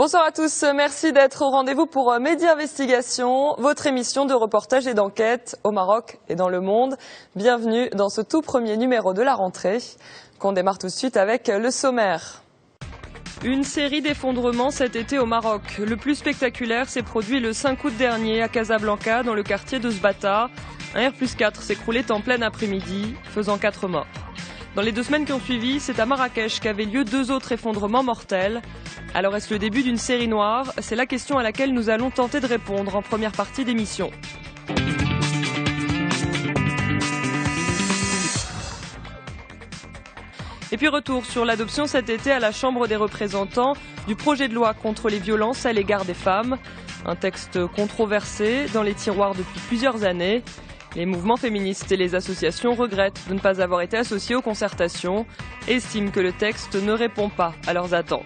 Bonsoir à tous, merci d'être au rendez-vous pour Medi Investigation, votre émission de reportage et d'enquête au Maroc et dans le monde. Bienvenue dans ce tout premier numéro de la rentrée, qu'on démarre tout de suite avec le sommaire. Une série d'effondrements cet été au Maroc. Le plus spectaculaire s'est produit le 5 août dernier à Casablanca, dans le quartier de Sbata. Un R+4 s'écroulait en plein après-midi, faisant 4 morts. Dans les 2 semaines qui ont suivi, c'est à Marrakech qu'avaient lieu 2 autres effondrements mortels. Alors est-ce le début d'une série noire? C'est la question à laquelle nous allons tenter de répondre en première partie d'émission. Et puis retour sur l'adoption cet été à la Chambre des représentants du projet de loi contre les violences à l'égard des femmes. Un texte controversé dans les tiroirs depuis plusieurs années. Les mouvements féministes et les associations regrettent de ne pas avoir été associés aux concertations et estiment que le texte ne répond pas à leurs attentes.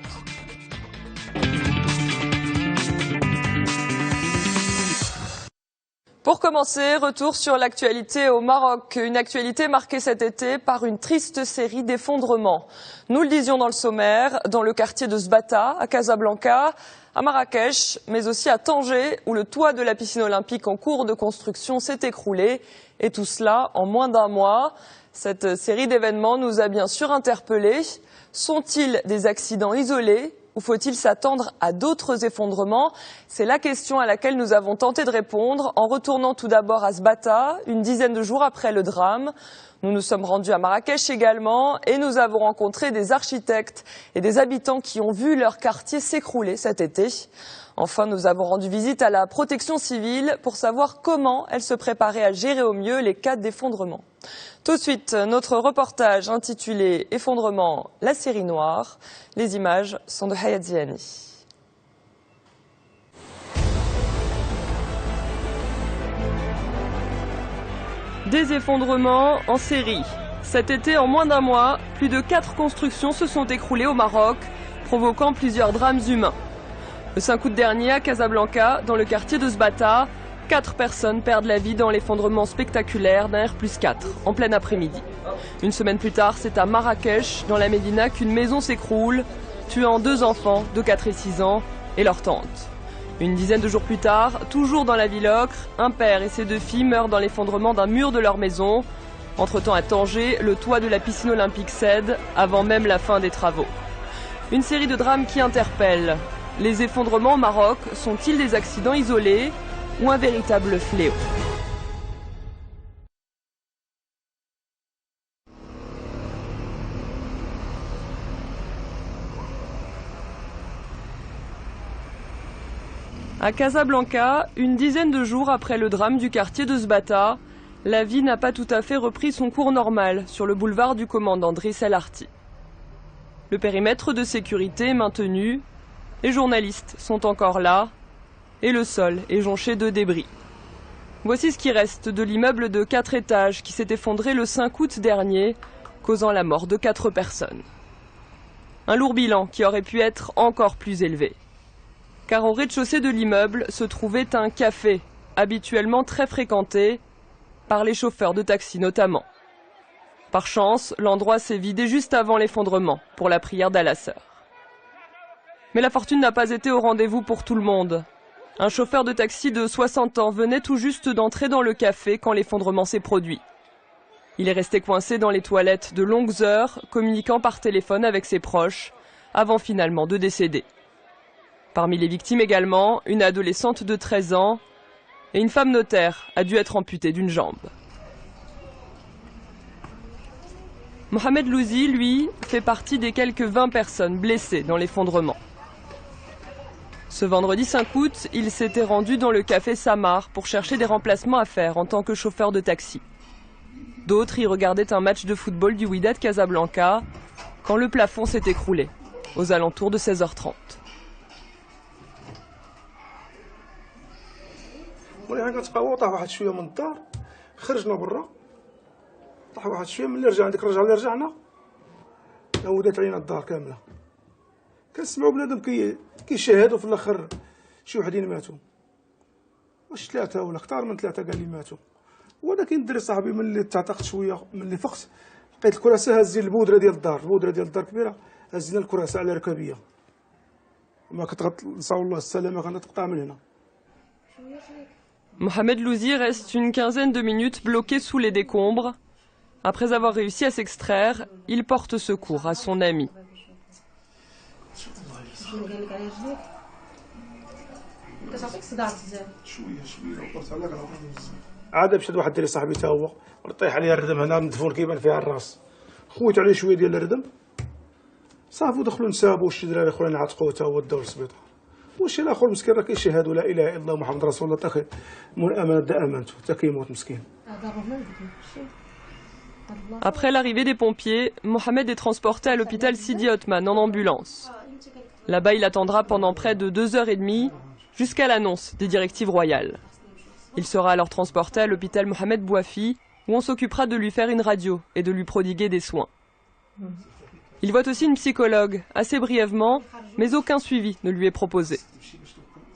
Pour commencer, retour sur l'actualité au Maroc. Une actualité marquée cet été par une triste série d'effondrements. Nous le disions dans le sommaire, dans le quartier de Sbata, à Casablanca, à Marrakech, mais aussi à Tanger, où le toit de la piscine olympique en cours de construction s'est écroulé. Et tout cela en moins d'un mois. Cette série d'événements nous a bien sûr interpellés. Sont-ils des accidents isolés ? Ou faut-il s'attendre à d'autres effondrements? C'est la question à laquelle nous avons tenté de répondre en retournant tout d'abord à Sbata, une dizaine de jours après le drame. Nous nous sommes rendus à Marrakech également et nous avons rencontré des architectes et des habitants qui ont vu leur quartier s'écrouler cet été. Enfin, nous avons rendu visite à la protection civile pour savoir comment elle se préparait à gérer au mieux les cas d'effondrement. Tout de suite, notre reportage intitulé « Effondrement, la série noire ». Les images sont de Hayat Ziani. Des effondrements en série. Cet été, en moins d'un mois, plus de 4 constructions se sont écroulées au Maroc, provoquant plusieurs drames humains. Le 5 août dernier, à Casablanca, dans le quartier de Sbata, 4 personnes perdent la vie dans l'effondrement spectaculaire d'un R+4 en plein après-midi. Une semaine plus tard, c'est à Marrakech, dans la Médina, qu'une maison s'écroule, tuant 2 enfants de 4 et 6 ans et leur tante. Une dizaine de jours plus tard, toujours dans la ville ocre, un père et ses 2 filles meurent dans l'effondrement d'un mur de leur maison. Entre-temps, à Tanger, le toit de la piscine olympique cède avant même la fin des travaux. Une série de drames qui interpellent. Les effondrements au Maroc sont-ils des accidents isolés ou un véritable fléau? À Casablanca, une dizaine de jours après le drame du quartier de Sbata, la vie n'a pas tout à fait repris son cours normal sur le boulevard du commandant Driss El Arti. Le périmètre de sécurité est maintenu, les journalistes sont encore là, et le sol est jonché de débris. Voici ce qui reste de l'immeuble de 4 étages qui s'est effondré le 5 août dernier, causant la mort de 4 personnes. Un lourd bilan qui aurait pu être encore plus élevé. Car au rez-de-chaussée de l'immeuble se trouvait un café, habituellement très fréquenté, par les chauffeurs de taxi notamment. Par chance, l'endroit s'est vidé juste avant l'effondrement, pour la prière d'Al-Asr. Mais la fortune n'a pas été au rendez-vous pour tout le monde. Un chauffeur de taxi de 60 ans venait tout juste d'entrer dans le café quand l'effondrement s'est produit. Il est resté coincé dans les toilettes de longues heures, communiquant par téléphone avec ses proches, avant finalement de décéder. Parmi les victimes également, une adolescente de 13 ans et une femme notaire a dû être amputée d'une jambe. Mohamed Louzi, lui, fait partie des quelques 20 personnes blessées dans l'effondrement. Ce vendredi 5 août, il s'était rendu dans le café Samar pour chercher des remplacements à faire en tant que chauffeur de taxi. D'autres y regardaient un match de football du Wydad Casablanca quand le plafond s'est écroulé, aux alentours de 16h30. واحد شويه من الدار خرجنا برا طاح واحد شويه ملي رجعنا عودت علينا الدار كامله كنسمعوا بنادم كيشاهدوا في الاخر شي وحدين ماتوا واش 3 ولا اكثر من 3 قال لي ماتوا ولكن الدري صاحبي ملي تعتقت شويه ملي فقت لقيت الكراسه هازين البودره ديال الدار كبيره هزينا الكراسه على ركابيه ما كتغنصاو الله السلامة كنتقطع من هنا. Mohamed Louzi reste une quinzaine de minutes bloqué sous les décombres. Après avoir réussi à s'extraire, il porte secours à son ami. عاد مشات واحد الدري صاحبي تا هو طيح عليها الردم هنا مدفون كيبان فيها الراس خويت عليه شويه ديال الردم صافي ودخلوا نسابوا شي دراري اخرين عتقوه تا هو داو للسبيطار وشي الاخر مسكين راه كيشهد لا اله الا الله محمد رسول الله تا من امانه دا امانته تا كيموت مسكين. Après l'arrivée des pompiers, Mohamed est transporté à l'hôpital Sidi Othman en ambulance. Là-bas, il attendra pendant près de 2h30 jusqu'à l'annonce des directives royales. Il sera alors transporté à l'hôpital Mohamed Bouafi où on s'occupera de lui faire une radio et de lui prodiguer des soins. Il voit aussi une psychologue, assez brièvement, mais aucun suivi ne lui est proposé.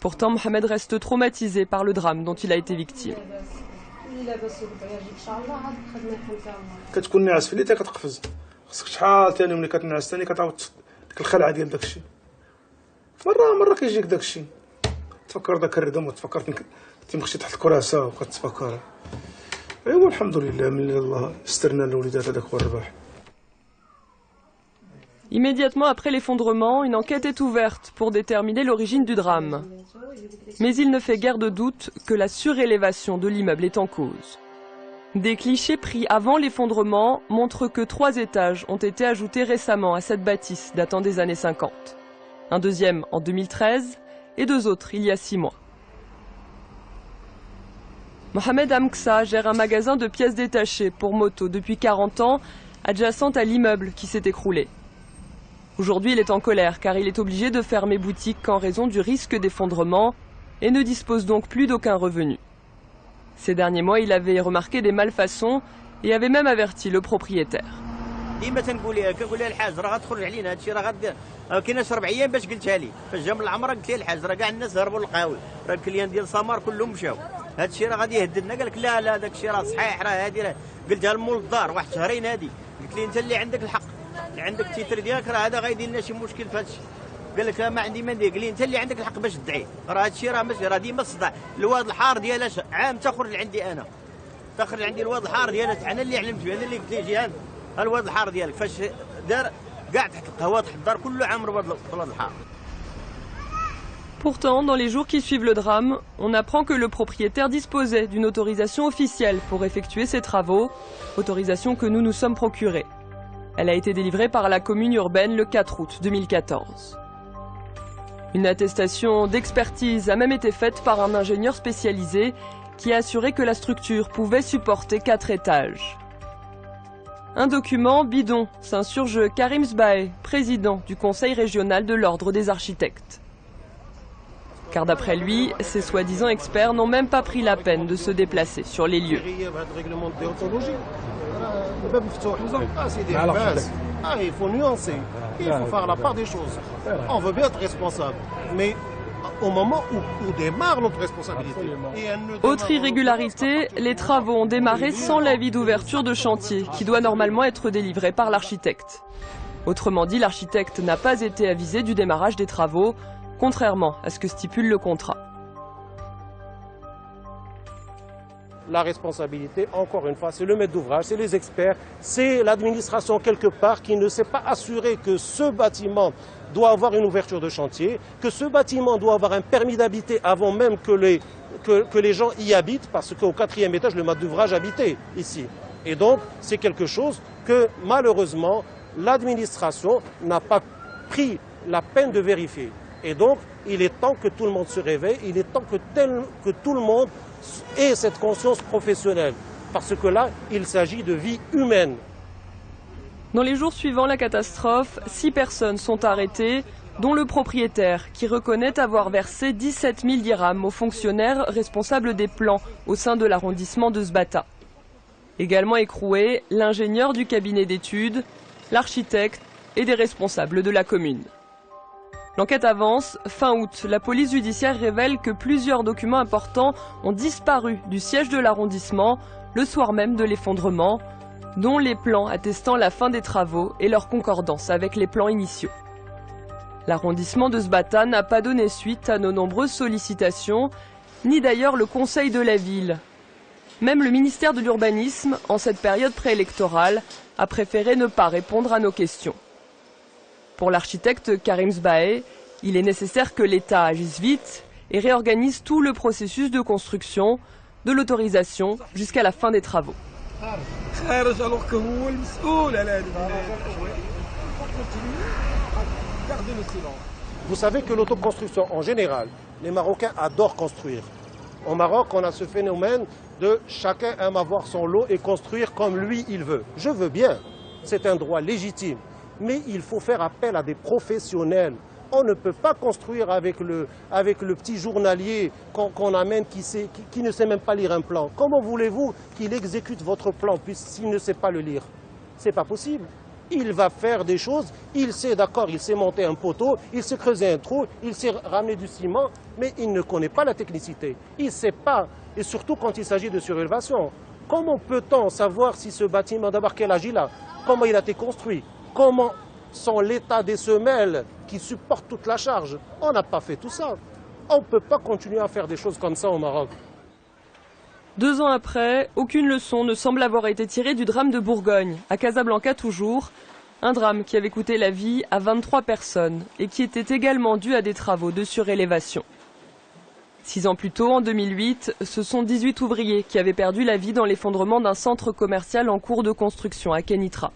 Pourtant, Mohamed reste traumatisé par le drame dont il a été victime. كتكون ناعس في الليل كتقفز خصك شحال ثاني ملي كتنعس ثاني كتعاود ديك الخلعه ديال داكشي مره كيجيك داكشي تفكر داك الردم وتفكر تمشي تحت الكراسه وكتفكر ايوا الحمد لله من الله استرنا الوليدات هذاك هو الرباح. Immédiatement après l'effondrement, une enquête est ouverte pour déterminer l'origine du drame. Mais il ne fait guère de doute que la surélévation de l'immeuble est en cause. Des clichés pris avant l'effondrement montrent que 3 étages ont été ajoutés récemment à cette bâtisse datant des années 50. Un deuxième en 2013 et 2 autres il y a 6 mois. Mohamed Amksa gère un magasin de pièces détachées pour moto depuis 40 ans, adjacent à l'immeuble qui s'est écroulé. Aujourd'hui, il est en colère car il est obligé de fermer boutique en raison du risque d'effondrement et ne dispose donc plus d'aucun revenu. Ces derniers mois, il avait remarqué des malfaçons et avait même averti le propriétaire. ديما تنقول لها الحاج راه غتخرج علينا هادشي راه كاين 4 ايام باش قلتها لي فاش جا من العمره قلت لها الحاج راه كاع الناس هربوا للقهاوي راه الكليان ديال سمار كلهم مشاو هادشي راه غادي يهددنا قال لك لا داكشي راه صحيح راه هادي راه قلتها لمول الدار واحد شهرين هادي قلت لي انت اللي عندك الحق اللي عندك التيتر ديالك راه هذا غايدير لنا شي مشكل في هادشي قال لك ما عندي ما ندير قال لي انت اللي عندك الحق باش تدعي راه هادشي راه ماشي راه ديما الصداع الواد الحار ديالها عام تخرج عندي انا تخرج عندي الواد الحار ديالها انا اللي علمت به انا اللي قلت ليه جيهان الواد الحار ديالك فاش دار كاع تحت القهوه تحت الدار كله عامر الواد الحار. Pourtant, dans les jours qui suivent le drame, on apprend que le propriétaire disposait d'une autorisation officielle pour effectuer ses travaux, autorisation que nous nous sommes procurée. Elle a été délivrée par la commune urbaine le 4 août 2014. Une attestation d'expertise a même été faite par un ingénieur spécialisé qui a assuré que la structure pouvait supporter 4 étages. Un document bidon, s'insurge Karim Sbae, président du conseil régional de l'ordre des architectes. Car d'après lui, ces soi-disant experts n'ont même pas pris la peine de se déplacer sur les lieux. Il faut nuancer, il faut faire la part des choses. On veut bien être responsable, mais au moment où démarre notre responsabilité. Autre irrégularité, les travaux ont démarré sans l'avis d'ouverture de chantier, qui doit normalement être délivré par l'architecte. Autrement dit, l'architecte n'a pas été avisé du démarrage des travaux, contrairement à ce que stipule le contrat. La responsabilité, encore une fois, c'est le maître d'ouvrage, c'est les experts, c'est l'administration quelque part qui ne s'est pas assuré que ce bâtiment doit avoir une ouverture de chantier, que ce bâtiment doit avoir un permis d'habiter avant même que les gens y habitent, parce qu'au 4e étage, le maître d'ouvrage habitait ici. Et donc, c'est quelque chose que malheureusement, l'administration n'a pas pris la peine de vérifier. Et donc, il est temps que tout le monde se réveille, il est temps que tout le monde ait cette conscience professionnelle. Parce que là, il s'agit de vie humaine. Dans les jours suivant la catastrophe, 6 personnes sont arrêtées, dont le propriétaire, qui reconnaît avoir versé 17 000 dirhams aux fonctionnaires responsables des plans au sein de l'arrondissement de Sbata. Également écroués, l'ingénieur du cabinet d'études, l'architecte et des responsables de la commune. L'enquête avance. Fin août, la police judiciaire révèle que plusieurs documents importants ont disparu du siège de l'arrondissement le soir même de l'effondrement, dont les plans attestant la fin des travaux et leur concordance avec les plans initiaux. L'arrondissement de Sbata n'a pas donné suite à nos nombreuses sollicitations, ni d'ailleurs le conseil de la ville. Même le ministère de l'Urbanisme, en cette période préélectorale, a préféré ne pas répondre à nos questions. Pour l'architecte Karim Sbae, il est nécessaire que l'État agisse vite et réorganise tout le processus de construction, de l'autorisation jusqu'à la fin des travaux. Vous savez que l'autoconstruction, en général, les Marocains adorent construire. Au Maroc, on a ce phénomène de chacun aime avoir son lot et construire comme lui il veut. Je veux bien, c'est un droit légitime, mais il faut faire appel à des professionnels. On ne peut pas construire avec le petit journalier qu'on amène qui ne sait même pas lire un plan. Comment voulez-vous qu'il exécute votre plan s'il ne sait pas le lire? C'est pas possible. Il va faire des choses, il sait, d'accord, il sait monter un poteau, il sait creuser un trou, il sait ramener du ciment, mais il ne connaît pas la technicité. Il ne sait pas, et surtout quand il s'agit de surélévation. Comment peut-on savoir si ce bâtiment, d'abord quel âge il a, comment il a été construit, comment sont l'état des semelles qui supportent toute la charge? On n'a pas fait tout ça. On ne peut pas continuer à faire des choses comme ça au Maroc. 2 ans après, aucune leçon ne semble avoir été tirée du drame de Bourgogne, à Casablanca toujours. Un drame qui avait coûté la vie à 23 personnes et qui était également dû à des travaux de surélévation. 6 ans plus tôt, en 2008, ce sont 18 ouvriers qui avaient perdu la vie dans l'effondrement d'un centre commercial en cours de construction à Kenitra.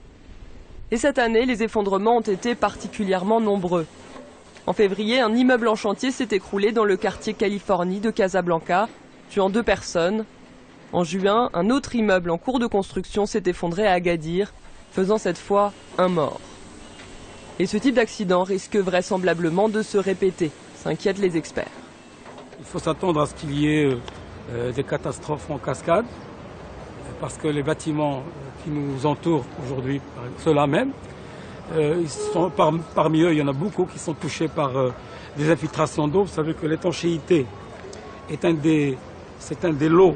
Et cette année, les effondrements ont été particulièrement nombreux. En février, un immeuble en chantier s'est écroulé dans le quartier Californie de Casablanca, tuant 2 personnes. En juin, un autre immeuble en cours de construction s'est effondré à Agadir, faisant cette fois 1 mort. Et ce type d'accident risque vraisemblablement de se répéter, s'inquiètent les experts. Il faut s'attendre à ce qu'il y ait des catastrophes en cascade, parce que les bâtiments qui nous entourent aujourd'hui, ceux-là même, parmi eux, il y en a beaucoup qui sont touchés par des infiltrations d'eau. Vous savez que l'étanchéité est un des lots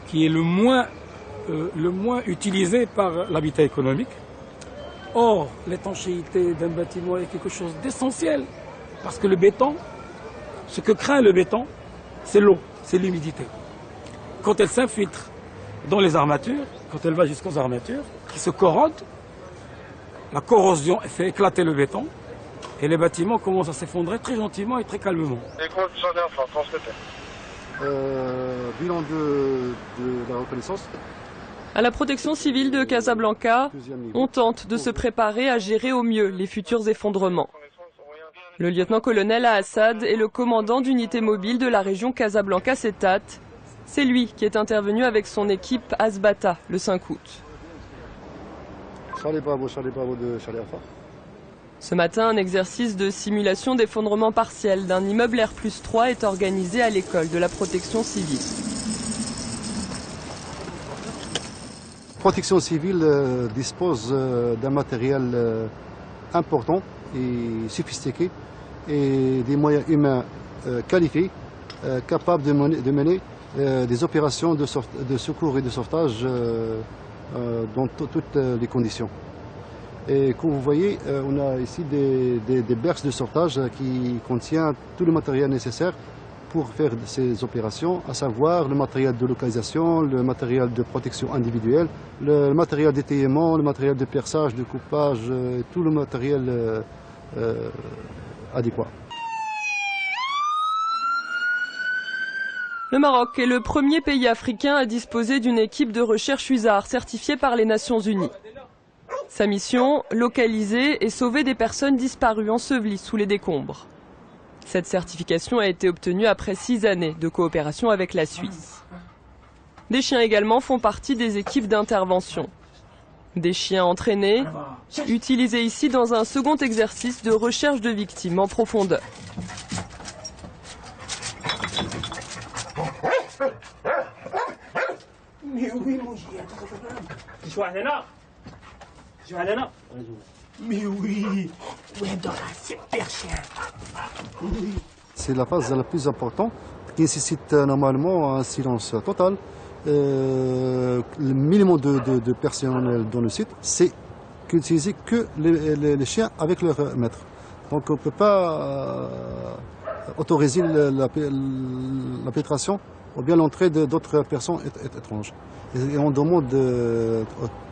qui est le moins utilisé par l'habitat économique. Or, l'étanchéité d'un bâtiment est quelque chose d'essentiel, parce que le béton, ce que craint le béton, c'est l'eau, c'est l'humidité. Quand elle s'infiltre dans les armatures, quand elle va jusqu'aux armatures, qui se corrodent, la corrosion fait éclater le béton, et les bâtiments commencent à s'effondrer très gentiment et très calmement. Bilan de la reconnaissance. À la protection civile de Casablanca, on tente de se préparer à gérer au mieux les futurs effondrements. Le lieutenant-colonel Assad est le commandant d'unité mobile de la région Casablanca-Setat. C'est lui qui est intervenu avec son équipe à Sbata le 5 août. Ce matin, un exercice de simulation d'effondrement partiel d'un immeuble R+3 est organisé à l'école de la protection civile. La protection civile dispose d'un matériel important et sophistiqué et des moyens humains qualifiés, capables de mener des opérations de secours et de sauvetage dans toutes les conditions. Et comme vous voyez, on a ici des berges de sauvetage qui contiennent tout le matériel nécessaire pour faire ces opérations, à savoir le matériel de localisation, le matériel de protection individuelle, le matériel d'étayement, le matériel de perçage, de coupage, tout le matériel adéquat. Le Maroc est le premier pays africain à disposer d'une équipe de recherche USAR certifiée par les Nations Unies. Sa mission, localiser et sauver des personnes disparues ensevelies sous les décombres. Cette certification a été obtenue après 6 années de coopération avec la Suisse. Des chiens également font partie des équipes d'intervention. Des chiens entraînés, utilisés ici dans un second exercice de recherche de victimes en profondeur. Mais oui, super chien. C'est la phase la plus importante qui nécessite normalement un silence total. Le minimum de personnel dans le site, c'est qu'utiliser que les chiens avec leur maître. Donc on ne peut pas autoriser la pénétration ou bien l'entrée d'autres personnes étranges. Et on demande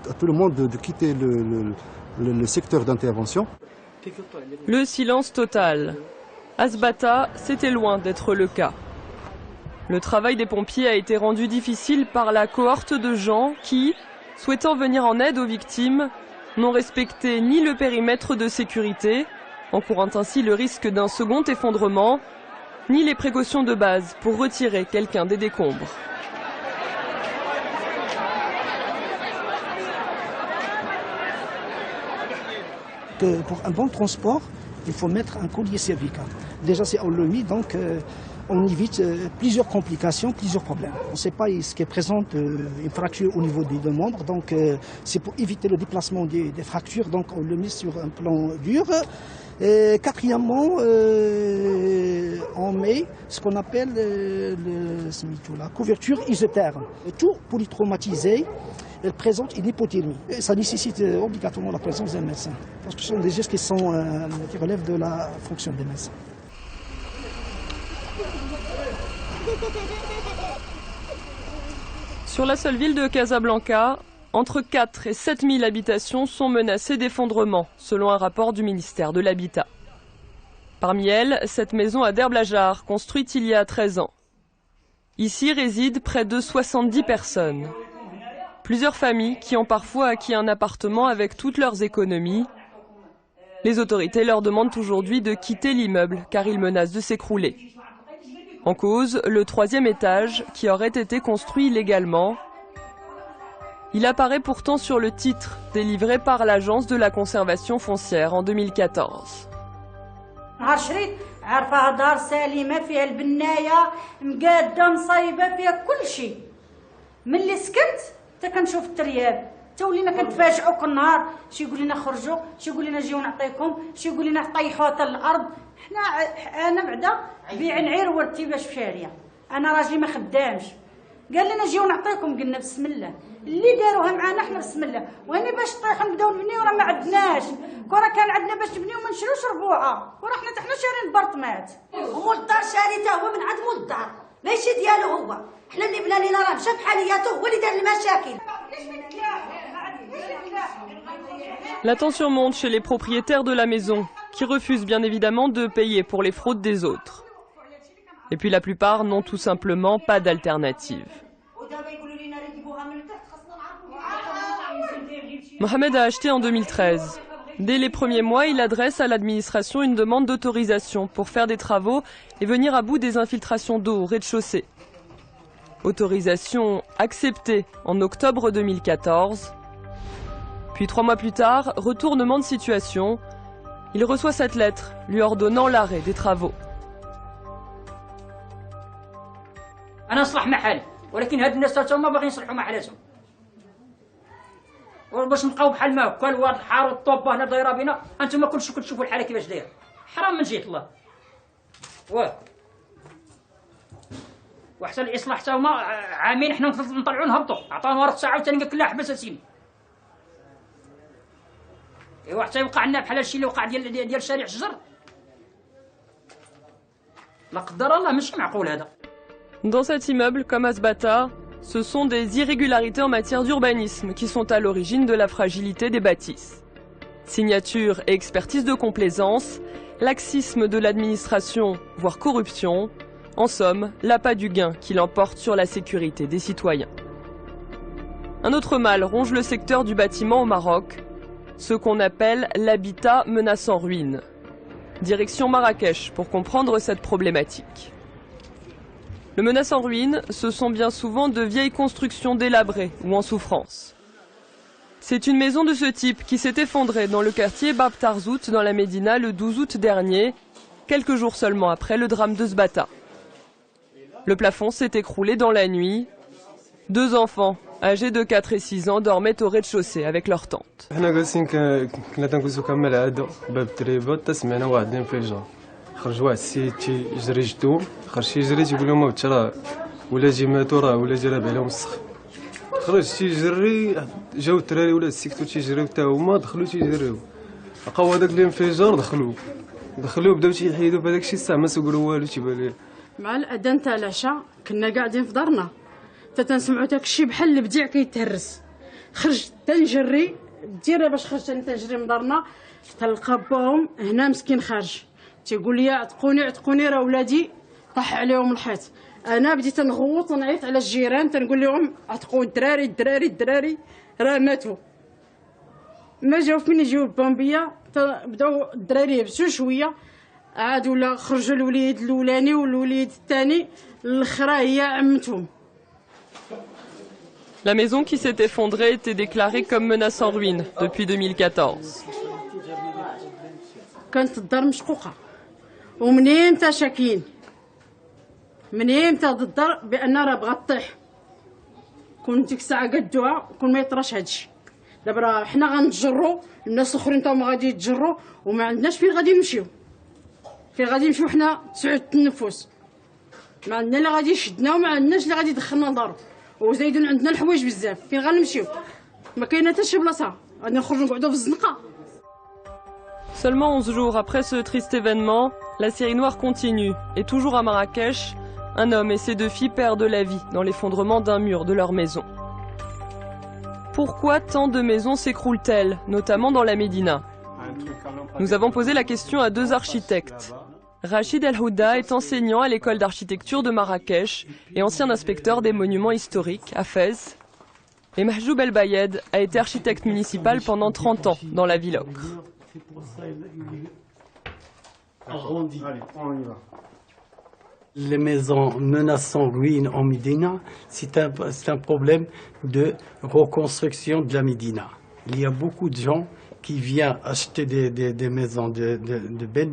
à tout le monde de quitter le secteur d'intervention. Le silence total. À Zbata, c'était loin d'être le cas. Le travail des pompiers a été rendu difficile par la cohorte de gens qui, souhaitant venir en aide aux victimes, n'ont respecté ni le périmètre de sécurité, encourant ainsi le risque d'un second effondrement, ni les précautions de base pour retirer quelqu'un des décombres. Pour un bon transport, il faut mettre un collier cervical. Déjà, si on le met, donc on évite plusieurs complications, plusieurs problèmes. On ne sait pas ce qui présente une fracture au niveau des deux membres, donc c'est pour éviter le déplacement des fractures, donc on le met sur un plan dur. Et quatrièmement, on met ce qu'on appelle la couverture isotherme. Tout polytraumatisé, elle présente une hypothermie. Et ça nécessite obligatoirement la présence d'un médecin, parce que ce sont des gestes qui relèvent de la fonction des médecins. Sur la seule ville de Casablanca, entre 4 et 7 000 habitations sont menacées d'effondrement, selon un rapport du ministère de l'Habitat. Parmi elles, cette maison à Derblajjar, construite il y a 13 ans. Ici résident près de 70 personnes. Plusieurs familles qui ont parfois acquis un appartement avec toutes leurs économies. Les autorités leur demandent aujourd'hui de quitter l'immeuble car il menace de s'écrouler. En cause, le 3e étage qui aurait été construit illégalement. Il apparaît pourtant sur le titre délivré par l'Agence de la conservation foncière en 2014. عارفة دار سليمة فيها البناية مقادة مصايبة فيها كل شيء. ملي سكنت حتى كنشوف الترياب حتى ولينا كنتفاجئوا كل نهار شي يقول لنا خرجوا شي يقول لنا جيو نعطيكم شي يقول لنا طيحوا حتى الأرض. انا بعدا بيع نعير ورتي باش في شاريه. انا راجلي ما خدامش قال لنا جيو نعطيكم قلنا بسم الله اللي داروها معنا احنا بسم الله وهني باش طيحوا نبداو نبنيو راه ما عندناش كره كان عندنا باش نبنيو ما نشروش ربوعه وراه حنا شارين بارطمات ومول الدار شاريته هو من عند مول الدار ماشي ديالو هو حنا اللي بنا لينا راه مشى بحالياته هو اللي دار المشاكل. La tension monte chez les propriétaires de la maison, qui refusent bien évidemment de payer pour les fraudes des autres. Et puis la plupart n'ont tout simplement pas d'alternative. Mohamed a acheté en 2013. Dès les premiers mois, il adresse à l'administration une demande d'autorisation pour faire des travaux et venir à bout des infiltrations d'eau au rez-de-chaussée. Autorisation acceptée en octobre 2014. Puis 3 mois plus tard, retournement de situation. Il reçoit cette lettre lui ordonnant l'arrêt des travaux. أنا أصلح محل ولكن هاد الناس ما باغيين يصلحوا محلاتهم. باش نبقاو بحال ما كل واد الحار والطوبه هنا دايره بينا انتم كلشي كتشوفوا الحاله كيفاش دايره. حرام من جهه الله. واه وحتى الاصلاح حتى هما عامين حنا نطلعوا نهبطوا عطاونا ورق ساعه وثاني كلها حبس اسيدي. ايوا حتى يوقع لنا بحال هادشي اللي وقع ديال شارع الشجر. لا قدر الله ماشي معقول هذا. Dans cet immeuble, comme à Zbata, ce sont des irrégularités en matière d'urbanisme qui sont à l'origine de la fragilité des bâtisses. Signature et expertise de complaisance, laxisme de l'administration, voire corruption, en somme, l'appât du gain qui l'emporte sur la sécurité des citoyens. Un autre mal ronge le secteur du bâtiment au Maroc, ce qu'on appelle l'habitat menace en ruine. Direction Marrakech pour comprendre cette problématique. Le menace en ruine, ce sont bien souvent de vieilles constructions délabrées ou en souffrance. C'est une maison de ce type qui s'est effondrée dans le quartier Bab Tarzout dans la Médina le 12 août dernier, quelques jours seulement après le drame de Zbata. Le plafond s'est écroulé dans la nuit. 2 enfants, âgés de 4 et 6 ans, dormaient au rez-de-chaussée avec leur tante. خرج واحد السيد تيجري جدو خرج تيجري تيقول لهم هاو راه ولادي ماتوا راه ولادي راه عليهم السخ خرج تيجري جاو الدراري ولاد سيكتو تيجريو حتى هما دخلوا تيجريو لقاو هذاك الانفجار دخلوا دخلوا بداو تيحيدوا بهذاك الشيء الساعه ما سولوا والو تيبان ليه. مع الاذان تاع العشاء كنا قاعدين في دارنا تنسمعوا داك الشيء بحال البديع كيتهرس. خرجت تنجري ديرها باش خرجت انا تنجري من دارنا تلقى باهم هنا مسكين خارج تيقول لي عتقوني راه ولادي طاح عليهم الحيط. انا بديت نغوط ونعيط على الجيران تنقول لهم عتقوا الدراري راه ماتوا. ما جاو فين يجيو البومبيه بداو الدراري يبسوا شويه عاد ولا خرجوا الوليد الاولاني والوليد الثاني الاخرى هي عمتهم. La maison qui s'est effondrée était déclarée comme menace en ruine depuis 2014. كانت الدار مشقوقه ومنين تا شاكين منين تا الدار بان راه بغات طيح. كون ديك الساعه قدوها كون ما يطراش هادشي. دابا راه حنا غنتجروا الناس الاخرين تاهم غادي يتجروا وما عندناش فين غادي نمشيو. حنا 9 النفوس ما عندنا اللي غادي يشدنا وما عندناش اللي غادي يدخلنا لدارو وزايدين عندنا الحوايج بزاف. فين غنمشيو؟ ما كاينه حتى شي بلاصه غادي نخرجوا نقعدوا في الزنقه. Seulement 11 jours après ce triste événement, la série noire continue et toujours à Marrakech, un homme et ses 2 filles perdent la vie dans l'effondrement d'un mur de leur maison. Pourquoi tant de maisons s'écroulent-elles, notamment dans la Médina? Nous avons posé la question à 2 architectes. Rachid El Houda est enseignant à l'école d'architecture de Marrakech et ancien inspecteur des monuments historiques à Fès. Et Mahjoub El Bayed a été architecte municipal pendant 30 ans dans la ville ocre. Les maisons menaçant ruine en Médina, c'est un problème de reconstruction de la Médina. Il y a beaucoup de gens qui viennent acheter des maisons de belles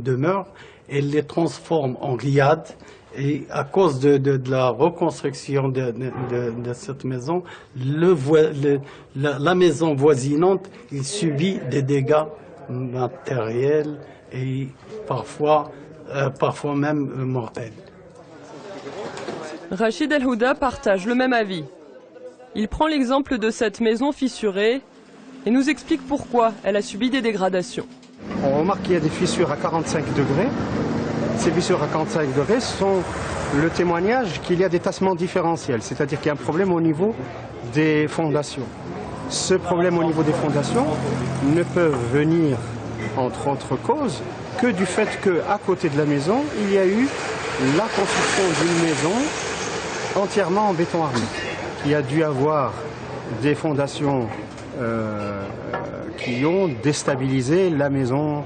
demeures et les transforment en riad. Et à cause de la reconstruction de cette maison, la maison voisinante il subit des dégâts matériels et parfois même mortels. Rachid El Houda partage le même avis. Il prend l'exemple de cette maison fissurée et nous explique pourquoi elle a subi des dégradations. On remarque qu'il y a des fissures à 45 degrés. Ces fissures à 45 degrés sont le témoignage qu'il y a des tassements différentiels, c'est-à-dire qu'il y a un problème au niveau des fondations. Ce problème au niveau des fondations ne peut venir, entre autres causes, que du fait qu'à côté de la maison, il y a eu la construction d'une maison entièrement en béton armé. Il y a dû avoir des fondations qui ont déstabilisé la maison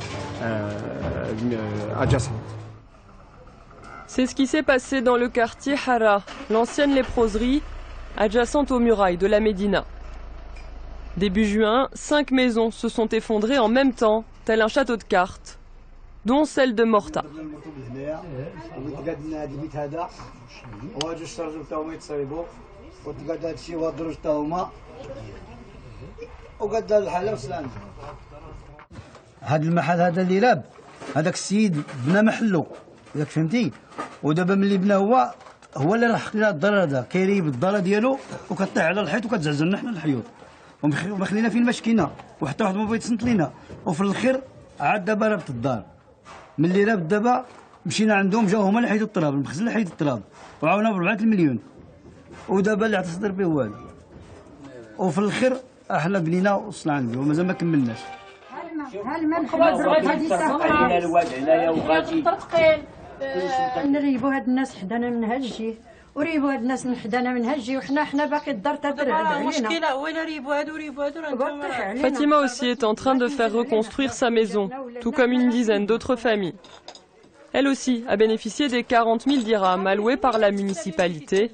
adjacente. C'est ce qui s'est passé dans le quartier Hara, l'ancienne léproserie adjacente aux murailles de la Médina. Début juin, 5 maisons se sont effondrées en même temps, tel un château de cartes, dont celle de Morta. هذا المحل هذا اللي لاب هذاك السيد بنى محلو ياك فهمتي ودابا ملي بنا هو اللي راه حق لنا الدار هذا كيريب الدار ديالو وكطيح على الحيط وكتزعزعنا حنا الحيوط وما خلينا فين ما شكينا وحتى واحد ما بغى يتصنت لينا وفي الاخير عاد دابا رابط الدار ملي رابط دابا مشينا عندهم جاو هما اللي حيدوا التراب المخزن اللي حيد التراب وعاونا ب 4 مليون ودابا اللي عتصدر به والو وفي الاخير احنا بنينا وصلنا عندي ومازال ما كملناش. نريبوا هاد الناس حدانا من هالجي وريبوا هاد الناس حدانا من هالجي وحنا باقي الدار تدرع علينا. المشكله وين ريبوا هادو Fatima aussi est en train de faire reconstruire sa maison, tout comme une dizaine d'autres familles. Elle aussi a bénéficié des 40 000 dirhams alloués par la municipalité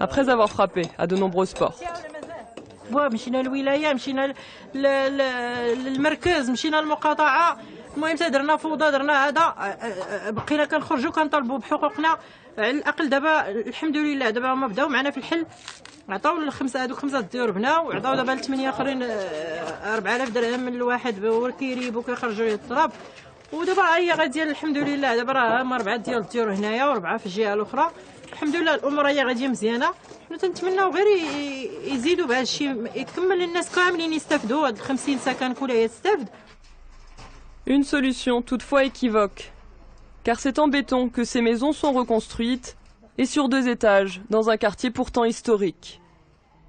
après avoir frappé à de nombreuses portes. مشينا للولايه مشينا للمركز مشينا للمقاطعه المهم درنا فوضى درنا هذا بقينا كنخرجوا كنطالبوا بحقوقنا على الاقل. دابا الحمد لله دابا هما بداو معنا في الحل عطاو الخمسه هذوك 5 ديور بناو وعطاو دابا ل8 اخرين 4000 درهم من الواحد وكيريب وكيخرجوا ليه التراب ودابا هي غاديه الحمد لله. دابا راه هما 4 ديال الديور هنايا و4 في الجهه الاخرى. الحمد لله الامور هي غاديه مزيانه. حنا تنتمناو غير يزيدوا بهذا الشيء يكمل الناس كاملين يستافدوا هاد 50 سكن كلها يستافد Une solution toutefois équivoque, car c'est en béton que ces maisons sont reconstruites et sur 2 étages, dans un quartier pourtant historique.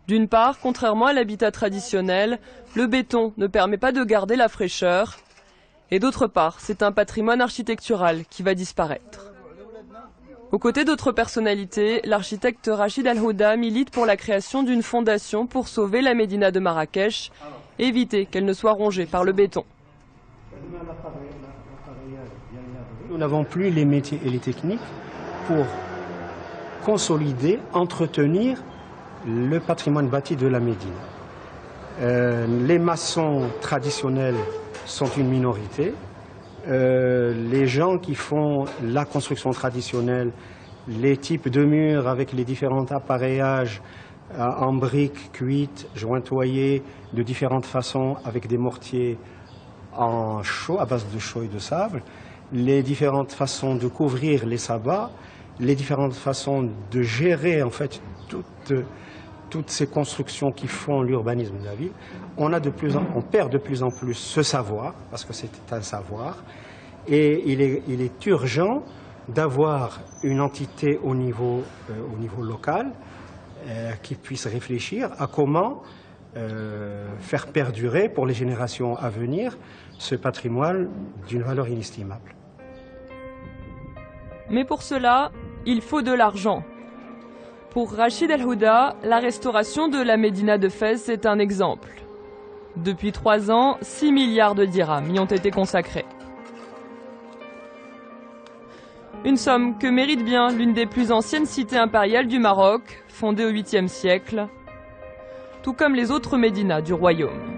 D'une part, contrairement à l'habitat traditionnel, le béton ne permet pas de garder la fraîcheur, et d'autre part, c'est un patrimoine architectural qui va disparaître. Aux côtés d'autres personnalités, l'architecte Rachid Al-Houda milite pour la création d'une fondation pour sauver la Médina de Marrakech et éviter qu'elle ne soit rongée par le béton. Nous n'avons plus les métiers et les techniques pour consolider, entretenir le patrimoine bâti de la Médine. Les maçons traditionnels sont une minorité. Les gens qui font la construction traditionnelle, les types de murs avec les différents appareillages en briques cuites, jointoyées de différentes façons avec des mortiers en chaux, à base de chaux et de sable, les différentes façons de couvrir les sabbats, les différentes façons de gérer en fait toutes ces constructions qui font l'urbanisme de la ville. On perd de plus en plus ce savoir, parce que c'était un savoir, et il est urgent d'avoir une entité au niveau local qui puisse réfléchir à comment faire perdurer pour les générations à venir ce patrimoine d'une valeur inestimable. Mais pour cela, il faut de l'argent. Pour Rachid Al-Houda, la restauration de la Médina de Fès est un exemple. Depuis 3 ans, 6 milliards de dirhams y ont été consacrés. Une somme que mérite bien l'une des plus anciennes cités impériales du Maroc, fondée au 8e siècle, tout comme les autres médinas du royaume.